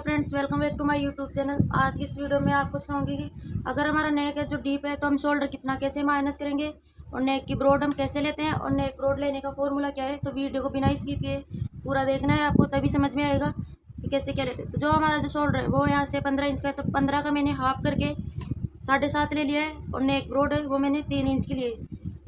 Friends, welcome back to my YouTube channel. आज की इस वीडियो में आपको सिखाऊंगी कि अगर हमारा नेक है जो डीप है तो हम शोल्डर कितना कैसे माइनस करेंगे और नेक की ब्रॉड हम कैसे लेते हैं और नेक ब्रॉड लेने का फॉर्मूला क्या है। तो वीडियो को बिना स्किप किए पूरा देखना है आपको, तभी समझ में आएगा कि कैसे क्या लेते हैं। तो जो हमारा जो शोल्डर है वो यहाँ से 15 इंच का है, तो 15 का मैंने हाफ करके 7.5 ले लिया है और नेक ब्रॉड है वो मैंने 3 इंच की लिए।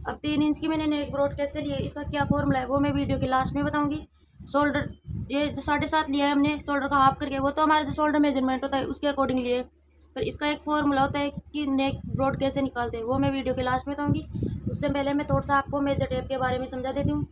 अब 3 इंच की मैंने नेक ब्रॉड कैसे लिए, इसका क्या फॉर्मूला है वो मैं वीडियो के लास्ट में बताऊंगी। शोल्डर ये जो 7.5 लिया है हमने शोल्डर का हाफ करके, वो तो हमारा जो शोल्डर मेजरमेंट होता है उसके अकॉर्डिंग लिए। पर इसका एक फॉर्मूला होता है कि नेक ब्रॉड कैसे निकालते हैं, वो मैं वीडियो के लास्ट में बताऊंगी। उससे पहले मैं थोड़ा सा आपको मेजर टेप के बारे में समझा देती हूँ।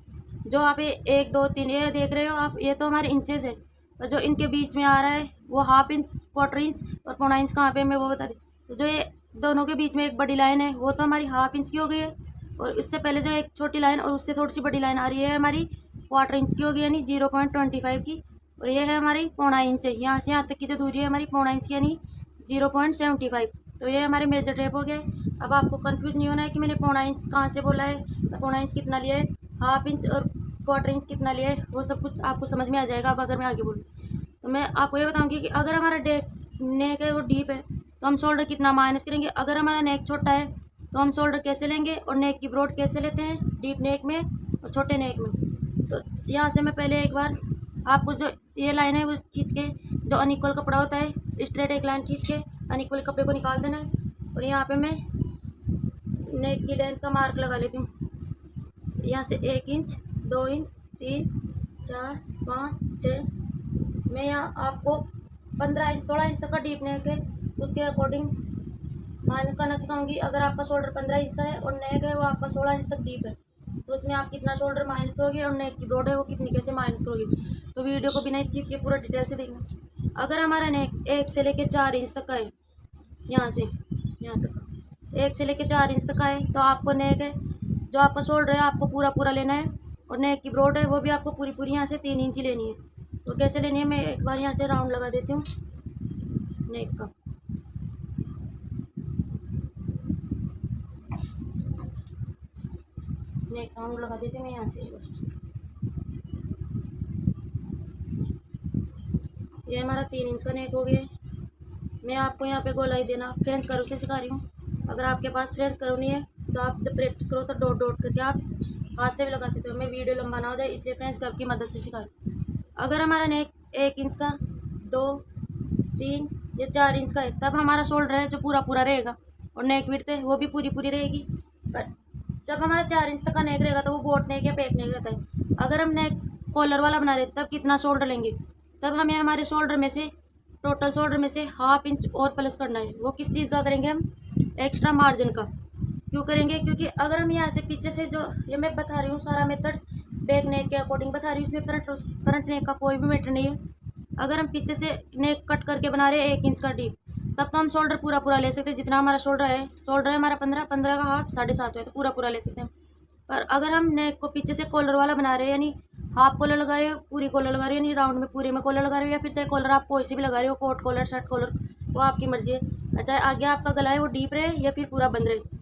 जो आप ये 1 2 3 ये देख रहे हो आप, ये तो हमारे इंचेस है, और जो इनके बीच में आ रहा है वो हाफ इंच, क्वार्टर इंच और पौना इंच कहाँ पे मैं वो बता दी। तो जो ये दोनों के बीच में एक बड़ी लाइन है वो तो हमारी हाफ इंच की हो गई है, और इससे पहले जो एक छोटी लाइन और उससे थोड़ी सी बड़ी लाइन आ रही है हमारी क्वार्टर इंच की होगी, यानी 0.25 की। और ये है हमारी पौना इंच है, यहाँ से यहाँ तक की जो दूरी है हमारी पौना इंच की, यानी 0.75। तो ये हमारे मेजर टेप हो गए। अब आपको कंफ्यूज नहीं होना है कि मैंने पौना इंच कहाँ से बोला है, तो पौना इंच कितना लिया है, हाफ इंच और क्वार्टर इंच कितना लिया है, वो सब कुछ आपको समझ में आ जाएगा। अब अगर मैं आगे बोलूँ तो मैं आपको ये बताऊँगी कि अगर हमारा नेक है वो डीप है तो हम शोल्डर कितना माइनस करेंगे। अगर हमारा नेक छोटा है तो हम शोल्डर कैसे लेंगे और नेक की ब्रॉड कैसे लेते हैं डीप नेक में और छोटे नेक में। तो यहाँ से मैं पहले एक बार आपको जो ये लाइन है वो खींच के, जो अनइक्वल कपड़ा होता है स्ट्रेट एक लाइन खींच के अनइक्वल कपड़े को निकाल देना है। और यहाँ पे मैं नेक की लेंथ का मार्क लगा लेती हूँ। यहाँ से 1 इंच, 2 इंच, 3, 4, 5, 6। मैं यहाँ आपको 15 इंच 16 इंच तक का डीप नेक है उसके अकॉर्डिंग माइनस करना सिखाऊंगी। अगर आपका शोल्डर 15 इंच का है और नेक है वो आपका 16 इंच तक डीप है, तो उसमें आप कितना शोल्डर माइनस करोगे और नेक की ब्रॉड है वो कितनी कैसे माइनस करोगे। तो वीडियो को बिना स्किप किए पूरा डिटेल से देखना। अगर हमारा नेक 1 से लेके 4 इंच तक का है, यहाँ से यहाँ तक 1 से लेके 4 इंच तक का है, तो आपको नेक है जो आपका शोल्डर है आपको पूरा पूरा लेना है, और नेक की ब्रॉड है वो भी आपको पूरी पूरी यहाँ से 3 इंच लेनी है। तो कैसे लेनी है, मैं एक बार यहाँ से राउंड लगा देती हूँ नेक का। नेक राउंड लगा देती हूँ मैं यहाँ से। ये हमारा 3 इंच का नेक हो गया। मैं आपको यहाँ पे गोलाई देना फ्रेंच कर्व से सिखा रही हूँ। अगर आपके पास फ्रेंच कर्व नहीं है तो आप जब प्रैक्टिस करो तो डॉट डॉट करके आप हाथ से भी लगा सकते हो। मैं वीडियो लंबा ना हो जाए इसलिए फ्रेंच कर्व की मदद से सिखा रही हूँ। अगर हमारा नेक 1 इंच का, 2, 3 या 4 इंच का है, तब हमारा शोल्डर है जो पूरा पूरा रहेगा और नेक विड्थ है वो भी पूरी पूरी रहेगी। पर जब हमारा 4 इंच तक का नेक रहेगा तो वो बोट नेक या पैक नेक रहता है। अगर हम नेक कॉलर वाला बना रहे तब कितना शोल्डर लेंगे, तब हमें हमारे शोल्डर में से, टोटल शोल्डर में से हाफ इंच और प्लस करना है। वो किस चीज़ का करेंगे, हम एक्स्ट्रा मार्जिन का। क्यों करेंगे, क्योंकि अगर हम यहाँ से पीछे से, जो ये मैं बता रही हूँ सारा मेथड बैक नेक के अकॉर्डिंग बता रही हूँ, इसमें फ्रंट नेक का कोई भी मैटर नहीं है। अगर हम पीछे से नेक कट करके बना रहे हैं 1 इंच का डीप, तब तो हम शोल्डर पूरा पूरा ले सकते हैं। जितना हमारा शोल्डर है हमारा 15 का हाफ 7.5 है, तो पूरा पूरा ले सकते हैं। पर अगर हम नेक को पीछे से कॉलर वाला बना रहे हैं, यानी हाफ कॉलर लगा रहे हो, पूरी कॉलर लगा रहे हो, यानी राउंड में पूरे में कॉलर लगा रहे हो, या फिर चाहे कॉलर आप कोई से भी लगा रहे हो, कोट कॉलर, शर्ट कॉलर, वो आपकी मर्जी है। चाहे आगे आपका गला है वो डीप रहे या फिर पूरा बंद रहे।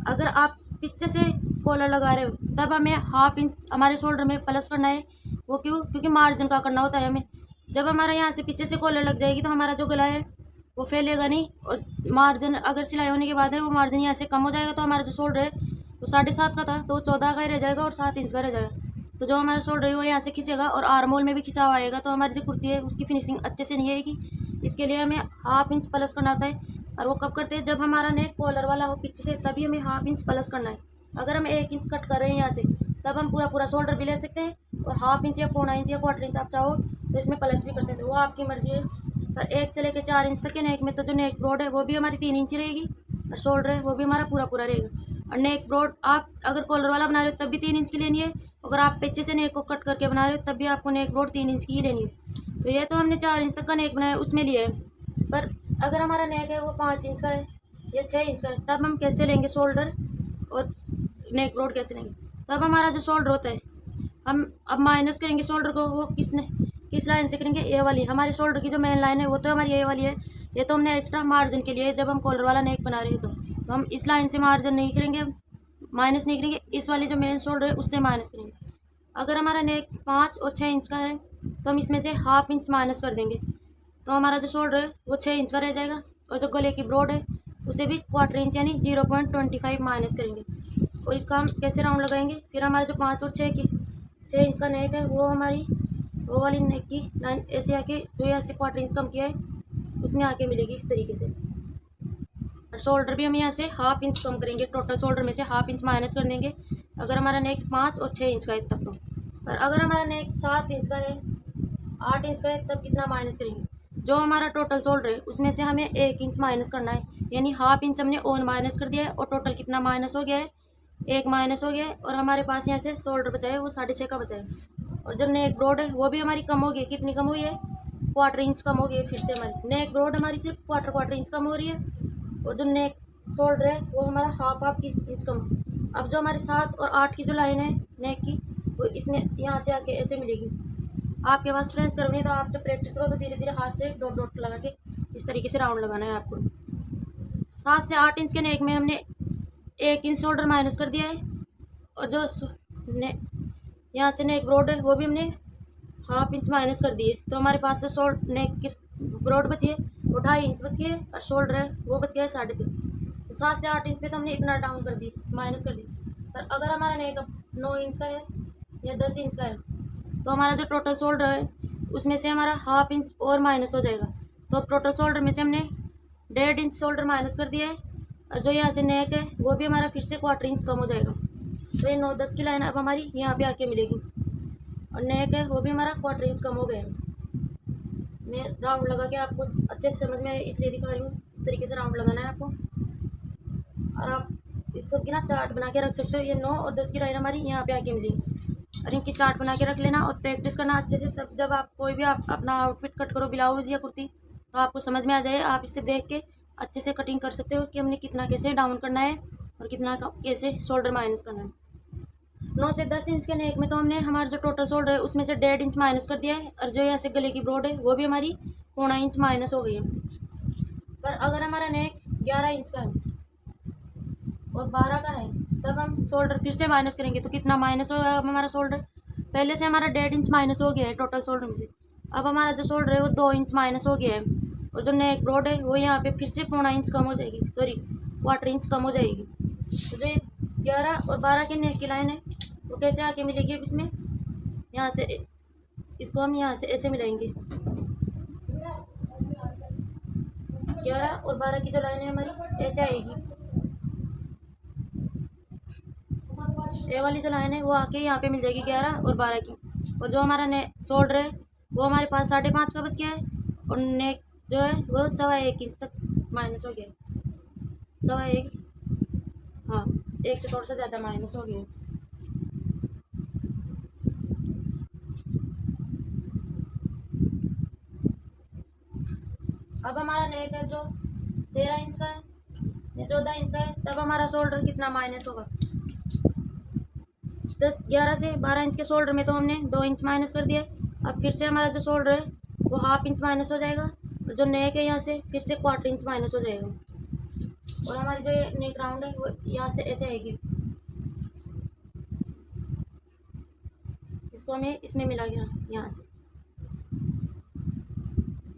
अगर आप पीछे से कॉलर लगा रहे हो तब हमें हाफ इंच हमारे शोल्डर में प्लस करना है। वो क्यों, क्योंकि मार्जिन का करना होता है हमें। जब हमारा यहाँ से पीछे से कॉलर लग जाएगी तो हमारा जो गला है वो फैलेगा नहीं, और मार्जिन अगर सिलाई होने के बाद है वो मार्जिन यहाँ से कम हो जाएगा, तो हमारा जो शोल्डर है वो 7.5 का था तो 14 का ही रह जाएगा और 7 इंच का रह जाएगा। तो जो हमारा शोल्डर है वो यहाँ से खींचेगा और आर्म होल में भी खिंचाव आएगा, तो हमारी जो कुर्ती है उसकी फिनिशिंग अच्छे से नहीं आएगी। इसके लिए हमें हाफ इंच प्लस करना होता है, और वो कब करते हैं, जब हमारा नेक कॉलर वाला हो पीछे से, तभी हमें हाफ इंच प्लस करना है। अगर हम 1 इंच कट कर रहे हैं यहाँ से, तब हम पूरा पूरा शोल्डर भी ले सकते हैं, और हाफ इंच या पौना इंच या क्वार्टर इंच आप चाहो तो इसमें प्लस भी कर सकते हो, वो आपकी मर्जी है। पर 1 से लेकर 4 इंच तक के नेक में तो जो नेक ब्रॉड है वो भी हमारी 3 इंच रहेगी, और शोल्डर है वो भी हमारा पूरा पूरा रहेगा। और नेक ब्रॉड आप अगर कॉलर वाला बना रहे हो तब भी 3 इंच की लेनी है, अगर आप पीछे से नेक को कट करके बना रहे हो तब भी आपको नेक ब्रॉड 3 इंच की ही लेनी है। तो ये तो हमने 4 इंच तक का नेक बनाया उसमें लिया है। पर अगर हमारा नेक है वो 5 इंच का है या 6 इंच का है, तब हम कैसे लेंगे शोल्डर और नेक ब्रॉड कैसे लेंगे। तब हमारा जो शोल्डर होता है, हम अब माइनस करेंगे शोल्डर को, वो किस लाइन से करेंगे, ए वाली। हमारे शोल्डर की जो मेन लाइन है वो तो हमारी ए वाली है। ये तो हमने एक्स्ट्रा मार्जिन के लिए जब हम कॉलर वाला नेक बना रहे हैं, तो हम इस लाइन से मार्जिन नहीं करेंगे, माइनस नहीं करेंगे, इस वाली जो मेन शोल्डर है उससे माइनस करेंगे। अगर हमारा नेक 5 और 6 इंच का है तो हम इसमें से हाफ इंच माइनस कर देंगे, तो हमारा जो शोल्डर है वो 6 इंच का रह जाएगा। और जो गले की ब्रॉड है उसे भी क्वार्टर इंच यानी 0.25 माइनस करेंगे। और इसका हम कैसे राउंड लगाएंगे, फिर हमारे जो 5 और 6 इंच का नेक है वो हमारी वो वाली नेक की लाइन ऐसे आके जो यहाँ से क्वार्टर इंच कम किया है उसमें आके मिलेगी इस तरीके से। और शोल्डर भी हम यहाँ से हाफ इंच कम करेंगे, टोटल शोल्डर में से हाफ इंच माइनस कर देंगे अगर हमारा नेक 5 और 6 इंच का है तब। तो पर अगर हमारा नेक 7 इंच का है, 8 इंच का है, तब कितना माइनस करेंगे, जो हमारा टोटल शोल्डर है उसमें से हमें 1 इंच माइनस करना है, यानी हाफ इंच हमने और माइनस कर दिया है। और टोटल कितना माइनस हो गया है, 1 माइनस हो गया है। और हमारे पास यहाँ से शोल्डर बचा है वो 6.5 का बचा है। और जब नेक ब्रॉड है वो भी हमारी कम हो गई, कितनी कम हुई है, क्वार्टर इंच कम हो गई है। फिर से हमारी नेक ब्रॉड हमारी सिर्फ क्वार्टर इंच कम हो रही है, और जो नेक शोल्डर है वो हमारा हाफ की इंच कम। अब जो हमारे 7 और 8 की जो लाइन है नेक की वो इसमें यहाँ से आके ऐसे मिलेगी। आपके पास फ्रेंच कर्व नहीं तो आप जब प्रैक्टिस करो तो धीरे धीरे हाथ से डॉट डॉट लगा के इस तरीके से राउंड लगाना है आपको। 7 से 8 इंच के नेक में हमने 1 इंच शोल्डर माइनस कर दिया है। और जो यहाँ से नेक ब्रॉड है वो भी हमने हाफ इंच माइनस कर दिए। तो हमारे पास जो नेक की ब्रॉड बची है वो 2.5 इंच बच गई है, और शोल्डर है वो बच गया है 6.5। तो 7 से 8 इंच पे तो हमने इतना डाउन कर दी, माइनस कर दी। पर अगर हमारा नेक 9 इंच का है या 10 इंच का है तो हमारा जो टोटल शोल्डर है उसमें से हमारा हाफ इंच और माइनस हो जाएगा। तो टोटल शोल्डर में से हमने 1.5 इंच शोल्डर माइनस कर दिया है, और जो यहाँ से नेक है वो भी हमारा फिर से क्वार्टर इंच कम हो जाएगा। तो ये 9-10 की लाइन अब हमारी यहाँ पे आके मिलेगी, और नेक है वो भी हमारा क्वार्टर इंच कम हो गया है। मैं राउंड लगा के आपको अच्छे से समझ में आए इसलिए दिखा रही हूँ, इस तरीके से राउंड लगाना है आपको। और आप इस सब की ना चार्ट बना के रख सकते हो। ये 9 और 10 की लाइन हमारी यहाँ पे आके मिलेगी, और इनकी चार्ट बना के रख लेना और प्रैक्टिस करना अच्छे से। तब जब आप कोई भी आप अपना आउटफिट कट करो, ब्लाउज या कुर्ती, तो आपको समझ में आ जाए। आप इससे देख के अच्छे से कटिंग कर सकते हो कि हमने कितना कैसे डाउन करना है और कितना कैसे शोल्डर माइनस करना है। 9 से 10 इंच के नेक में तो हमने हमारा जो टोटल शोल्डर है उसमें से 1.5 इंच माइनस कर दिया है, और जो यहाँ से गले की ब्रॉड है वो भी हमारी 0.25 इंच माइनस हो गई है। पर अगर हमारा नेक 11 इंच का है और 12 का है तब हम शोल्डर फिर से माइनस करेंगे। तो कितना माइनस होगा अब हमारा शोल्डर, पहले से हमारा 1.5 इंच माइनस हो गया है टोटल शोल्डर में से। अब हमारा जो शोल्डर है वो 2 इंच माइनस हो गया है, और जो नेक ब्रॉड है वो यहाँ पे फिर से 0.25 इंच कम हो जाएगी, सॉरी क्वार्टर इंच कम हो जाएगी। तो जो 11 और 12 के नेक की लाइन है वो कैसे आके मिलेगी अब इसमें, यहाँ से इसको हम यहाँ से ऐसे मिलाएंगे। 11 और 12 की जो लाइन है हमारी ऐसे आएगी, ये वाली जो लाइन है वो आके यहाँ पे मिल जाएगी 11 और 12 की। और जो हमारा शोल्डर है वो हमारे पास 5.5 का बच गया है, और नेक जो है वो 1.25 इंच तक माइनस हो गया है। 1.25, हाँ 1 से थोड़ा सा ज़्यादा माइनस हो गया है। अब हमारा नेक है जो 13 इंच का है या 14 इंच का है, तब हमारा शोल्डर कितना माइनस होगा। 11 से 12 इंच के शोल्डर में तो हमने 2 इंच माइनस कर दिया। अब फिर से हमारा जो शोल्डर है वो हाफ इंच माइनस हो जाएगा, और जो नेक है यहाँ से फिर से क्वार्टर इंच माइनस हो जाएगा। और हमारी जो नेक राउंड है वो यहाँ से ऐसे आएगी, इसको हमें इसमें मिला गया यहाँ से।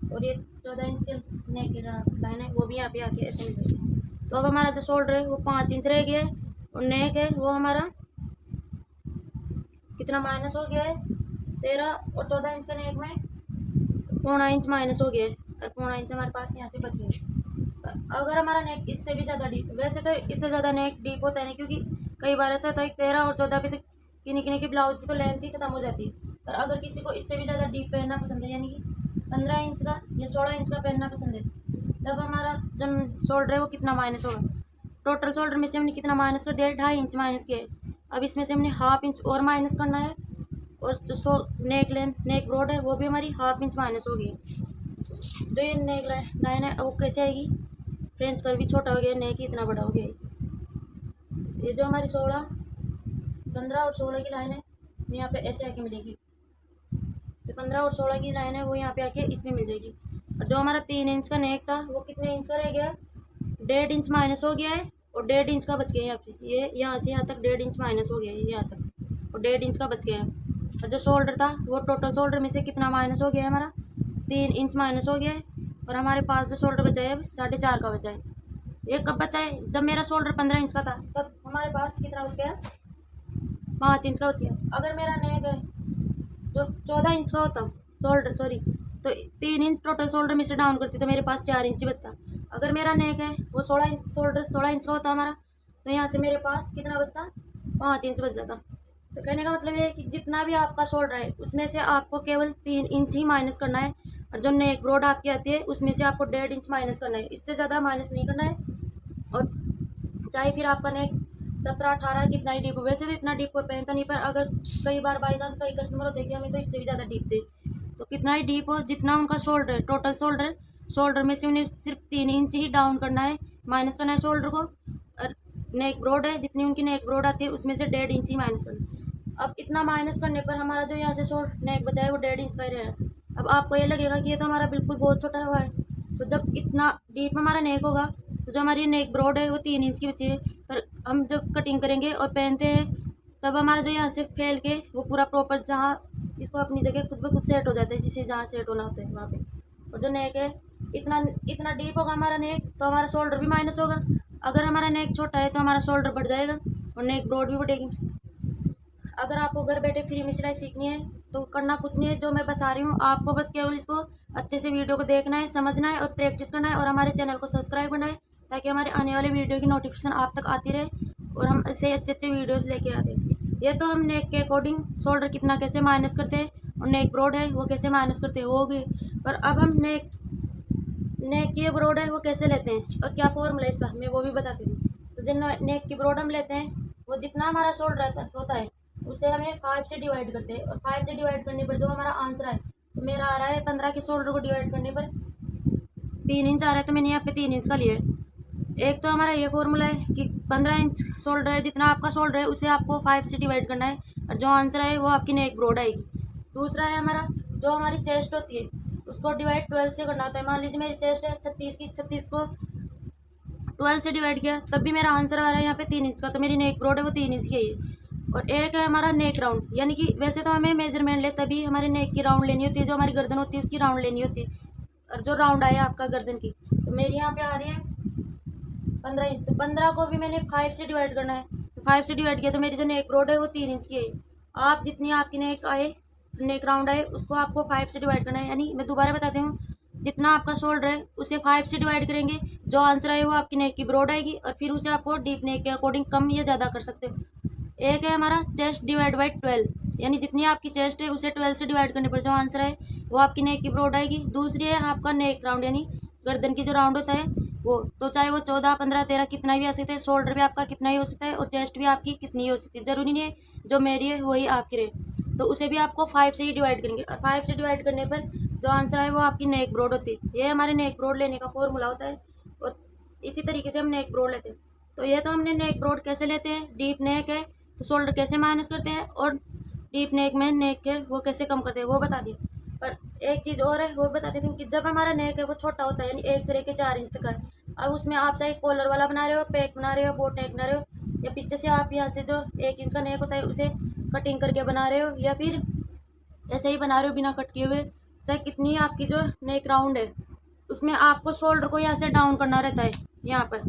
और ये 14 इंच के नेक की लाइन है वो भी यहाँ पे आके ऐसे मिल जाएगी। तो अब हमारा जो शोल्डर है वो 5 इंच रह गया है, और नेक है वो हमारा कितना माइनस हो गया है, 13 और 14 इंच के नेक में 0.25 इंच माइनस हो गया है, और 0.25 इंच हमारे पास यहाँ से बचे हैं। अगर हमारा नेक इससे भी ज़्यादा डीप, वैसे तो इससे ज़्यादा नेक डीप होता है नहीं, क्योंकि कई बार ऐसा होता है 13 और 14 पे तो किन्हीं की ब्लाउज की तो लेंथ ही खत्म हो जाती है। पर अगर किसी को इससे भी ज़्यादा डीप पहनना पसंद है, यानी कि 15 इंच का या 16 इंच का पहनना पसंद है, तब हमारा जो शोल्डर है वो कितना माइनस होगा। टोटल शोल्डर में से हमने कितना माइनस कर दिया है, 2.5 इंच माइनस किया है। अब इसमें से हमने हाफ इंच और माइनस करना है, और जो नेक ब्रॉड है वो भी हमारी हाफ इंच माइनस हो गई। जो ये नेक लाइन है वो कैसे आएगी, फ्रेंच कर्व भी छोटा हो गया, नेक ही इतना बड़ा हो गया। ये जो हमारी 16, 15 और 16 की लाइन है यहाँ पे ऐसे आके मिलेगी। तो 15 और 16 की लाइन है वो यहाँ पे आके इसमें मिल जाएगी। और जो हमारा 3 इंच का नेक था वो कितने इंच का रह गया, 1.5 इंच माइनस हो गया है, और 1.5 इंच का बच गया है यहाँ पे। ये यहाँ से यहाँ तक 1.5 इंच माइनस हो गया है यहाँ तक, और 1.5 इंच का बच गया है। और जो शोल्डर था वो टोटल शोल्डर में से कितना माइनस हो गया है हमारा, 3 इंच माइनस हो गया है और हमारे पास जो शोल्डर बचा है 4.5 का बचा है। ये कब बचा है? जब मेरा शोल्डर 15 इंच का था तब हमारे पास कितना बच गया? 5 इंच का बच गया। अगर मेरा नेक है जो 14 इंच का होता शोल्डर, सॉरी, तो 3 इंच टोटल शोल्डर में से डाउन करती तो मेरे पास 4 इंच ही बचता। अगर मेरा नेक है वो 16 इंच, शोल्डर 16 इंच का होता हमारा, तो यहाँ से मेरे पास कितना बचता? 5 इंच बच जाता। तो कहने का मतलब ये है कि जितना भी आपका शोल्डर है उसमें से आपको केवल 3 इंच ही माइनस करना है, और जो नेक ब्रॉड आपकी आती है उसमें से आपको 1.5 इंच माइनस करना है, इससे ज़्यादा माइनस नहीं करना है। और चाहे फिर आपका नेक 17-18 कितना ही डीप हो, वैसे तो इतना डीप कोई पहनता नहीं, पर अगर कई बार बाई चांस कई कस्टमर होते हैं कि हमें तो इससे भी ज़्यादा डीप चाहिए, तो कितना ही डीप हो, जितना उनका शोल्डर है, टोटल शोल्डर में से उन्हें सिर्फ 3 इंच ही डाउन करना है, माइनस करना है शोल्डर को। और नेक ब्रॉड है, जितनी उनकी नेक ब्रॉड आती है उसमें से 1.5 इंच ही माइनस करना है। अब इतना माइनस करने पर हमारा जो यहाँ से शोल्डर नेक बचा है वो 1.5 इंच का ही रहेगा। अब आपको ये लगेगा कि ये तो हमारा बिल्कुल बहुत छोटा हुआ है, तो जब इतना डीप हमारा नेक होगा तो जो हमारी नेक ब्रॉड है वो 3 इंच की बची है, पर हम जब कटिंग करेंगे और पहनते हैं तब हमारा जो यहाँ से फैल के वो पूरा प्रॉपर जहाँ इसको अपनी जगह खुद ब खुद सेट हो जाता है, जिसे जहाँ सेट होना होता है वहाँ पे। और जो नेक है इतना इतना डीप होगा हमारा नेक, तो हमारा शोल्डर भी माइनस होगा। अगर हमारा नेक छोटा है तो हमारा शोल्डर बढ़ जाएगा और नेक ब्रॉड भी बढ़ेगी। अगर आपको घर बैठे फ्री में सिलाई सीखनी है तो करना कुछ नहीं है, जो मैं बता रही हूँ आपको बस केवल इसको अच्छे से वीडियो को देखना है, समझना है और प्रैक्टिस करना है, और हमारे चैनल को सब्सक्राइब करना है ताकि हमारे आने वाले वीडियो की नोटिफिकेशन आप तक आती रहे और हम ऐसे अच्छे अच्छे वीडियोस लेके आते हैं। ये तो हम नेक के अकॉर्डिंग शोल्डर कितना कैसे माइनस करते हैं और नेक ब्रॉड है वो कैसे माइनस करते हैं वो होगी। पर अब हम नेक की ब्रॉड है वो कैसे लेते हैं और क्या फॉर्मूला है इसका मैं वो भी बताती हूँ। तो जो नेक की ब्रॉड हम लेते हैं वो जितना हमारा शोल्डर होता है उसे हमें 5 से डिवाइड करते हैं, और 5 से डिवाइड करने पर जो हमारा आंसर है तो मेरा आ रहा है 15 के शोल्डर को डिवाइड करने पर 3 इंच आ रहा है, तो मैंने यहाँ पे 3 इंच का लिया है। एक तो हमारा ये फॉर्मूला है कि 15 इंच शोल्डर है, जितना आपका शोल्डर है उसे आपको 5 से डिवाइड करना है और जो आंसर है वो आपकी नेक ब्रॉड आएगी। दूसरा है हमारा जो हमारी चेस्ट होती है उसको डिवाइड 12 से करना होता है। मान लीजिए मेरी चेस्ट है 36 की, 36 को 12 से डिवाइड किया तब भी मेरा आंसर आ रहा है यहाँ पे 3 इंच का, तो मेरी नेक ब्रॉड है वो 3 इंच की है। और एक है हमारा नेक राउंड, यानी कि वैसे तो हमें मेजरमेंट ले तभी हमारे नेक की राउंड लेनी होती है, जो हमारी गर्दन होती है उसकी राउंड लेनी होती है, और जो राउंड आया आपका गर्दन की तो मेरी यहाँ पे आ रही है 15 इंच, तो 15 को भी मैंने 5 से डिवाइड करना है, तो 5 से डिवाइड किया तो मेरी जो नेक ब्रॉड है वो 3 इंच की है। आप जितनी आपकी नेक आए, नेक राउंड आए, उसको आपको 5 से डिवाइड करना है। यानी मैं दोबारा बताती हूँ, जितना आपका शोल्डर है उसे 5 से डिवाइड करेंगे, जो आंसर आए वो आपकी नेक की ब्रॉड आएगी, और फिर उसे आपको डीप नेक के अकॉर्डिंग कम या ज़्यादा कर सकते हो। एक है हमारा चेस्ट डिवाइड बाई 12, यानी जितनी आपकी चेस्ट है उसे 12 से डिवाइड करने पर जो आंसर है वो आपकी नेक की ब्रॉड आएगी। दूसरी है आपका नेक राउंड, यानी गर्दन की जो राउंड होता है वो, तो चाहे वो 14, 15, 13 कितना भी आ सकता है, शोल्डर भी आपका कितना ही हो सकता है और चेस्ट भी आपकी कितनी ही हो सकती है, जरूरी नहीं है जो मेरी है वही आपकी रहे, तो उसे भी आपको 5 से ही डिवाइड करेंगे, और 5 से डिवाइड करने पर जो आंसर है वो आपकी नेक ब्रॉड होती है। ये हमारे नेक ब्रॉड लेने का फॉर्मूला होता है, और इसी तरीके से हम नेक ब्रॉड लेते हैं। तो ये तो हमने नेक ब्रॉड कैसे लेते हैं, डीप नेक है तो शोल्डर कैसे माइनस करते हैं, और डीप नेक में नेक है वो कैसे कम करते हैं वो बता दिया। पर एक चीज़ और है वो बता देती हूँ कि जब हमारा नेक है वो छोटा होता है, यानी 1 से लेकर 4 इंच तक है, अब उसमें आप चाहे कॉलर वाला बना रहे हो, पैक बना रहे हो, बोट नेक बना रहे हो, या पीछे से आप यहाँ से जो 1 इंच का नेक होता है उसे कटिंग करके बना रहे हो, या फिर ऐसे ही बना रहे हो बिना कट किए हुए, चाहे कितनी आपकी जो नेक राउंड है उसमें आपको शोल्डर को यहाँ से डाउन करना रहता है, यहाँ पर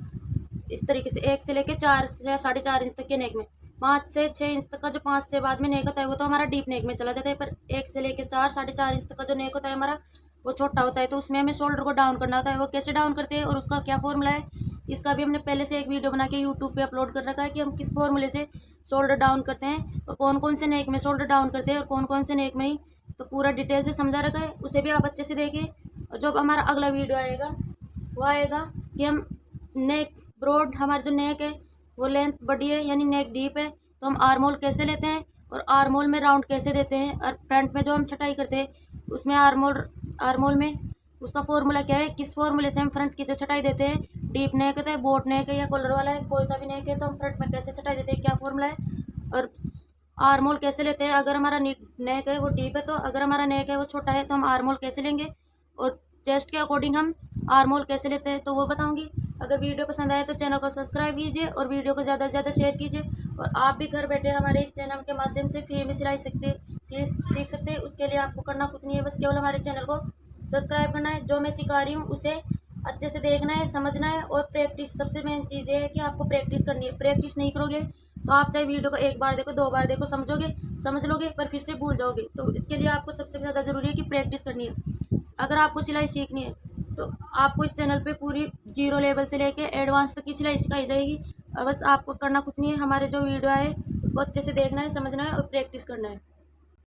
इस तरीके से 1 से लेकर 4 से 4.5 इंच तक के नेक में, 5 से 6 इंच तक का जो 5 से बाद में नेक होता है वो तो हमारा डीप नेक में चला जाता है, पर 1 से लेकर 4, 4.5 इंच तक का जो नेक होता है हमारा वो छोटा होता है, तो उसमें हमें शोल्डर को डाउन करना होता है। वो कैसे डाउन करते हैं और उसका क्या फॉर्मूला है, इसका भी हमने पहले से एक वीडियो बना के यूट्यूब पे अपलोड कर रखा है कि हम किस फॉर्मूले से शोल्डर डाउन करते हैं और कौन कौन से नेक में शोल्डर डाउन करते हैं और कौन कौन से नेक में ही, तो पूरा डिटेल से समझा रखा है, उसे भी आप अच्छे से देखिए। और जब हमारा अगला वीडियो आएगा वो आएगा कि हम नेक ब्रॉड, हमारा जो नेक है वो लेंथ बड़ी है यानी नेक डीप है, तो हम आर्मोल कैसे लेते हैं और आर्मोल में राउंड कैसे देते हैं, और फ्रंट में जो हम छटाई करते हैं उसमें आर्मोल में उसका फॉर्मूला क्या है, किस फॉर्मूले से हम फ्रंट की जो छटाई देते हैं, डीप नेक है, बोट नेक है या कॉलर वाला है, कोई सा भी नेक है, तो हम फ्रंट में कैसे छटाई देते हैं, क्या फॉर्मूला है, और आर्मोल कैसे लेते हैं। अगर हमारा नेक है वो डीप है, तो अगर हमारा नेक है वो छोटा है तो हम आर्मोल कैसे लेंगे, और चेस्ट के अकॉर्डिंग हम आर्मोल कैसे लेते हैं तो वो बताऊंगी। अगर वीडियो पसंद आए तो चैनल को सब्सक्राइब कीजिए और वीडियो को ज़्यादा से ज़्यादा शेयर कीजिए, और आप भी घर बैठे हमारे इस चैनल के माध्यम से फ्री में सिलाई सीख सकते हैं। उसके लिए आपको करना कुछ नहीं है, बस केवल हमारे चैनल को सब्सक्राइब करना है। जो मैं सिखा रही हूँ उसे अच्छे से देखना है, समझना है और प्रैक्टिस। सबसे मेन चीज़ ये है कि आपको प्रैक्टिस करनी है। प्रैक्टिस नहीं करोगे तो आप चाहे वीडियो को एक बार देखो, 2 बार देखो, समझ लोगे पर फिर से भूल जाओगे। तो इसके लिए आपको सबसे ज़्यादा ज़रूरी है कि प्रैक्टिस करनी है। अगर आपको सिलाई सीखनी है तो आपको इस चैनल पे पूरी 0 लेवल से लेके एडवांस तक की सिलाई सिखाई जाएगी। बस आपको करना कुछ नहीं है, हमारे जो वीडियो है उसको अच्छे से देखना है, समझना है और प्रैक्टिस करना है।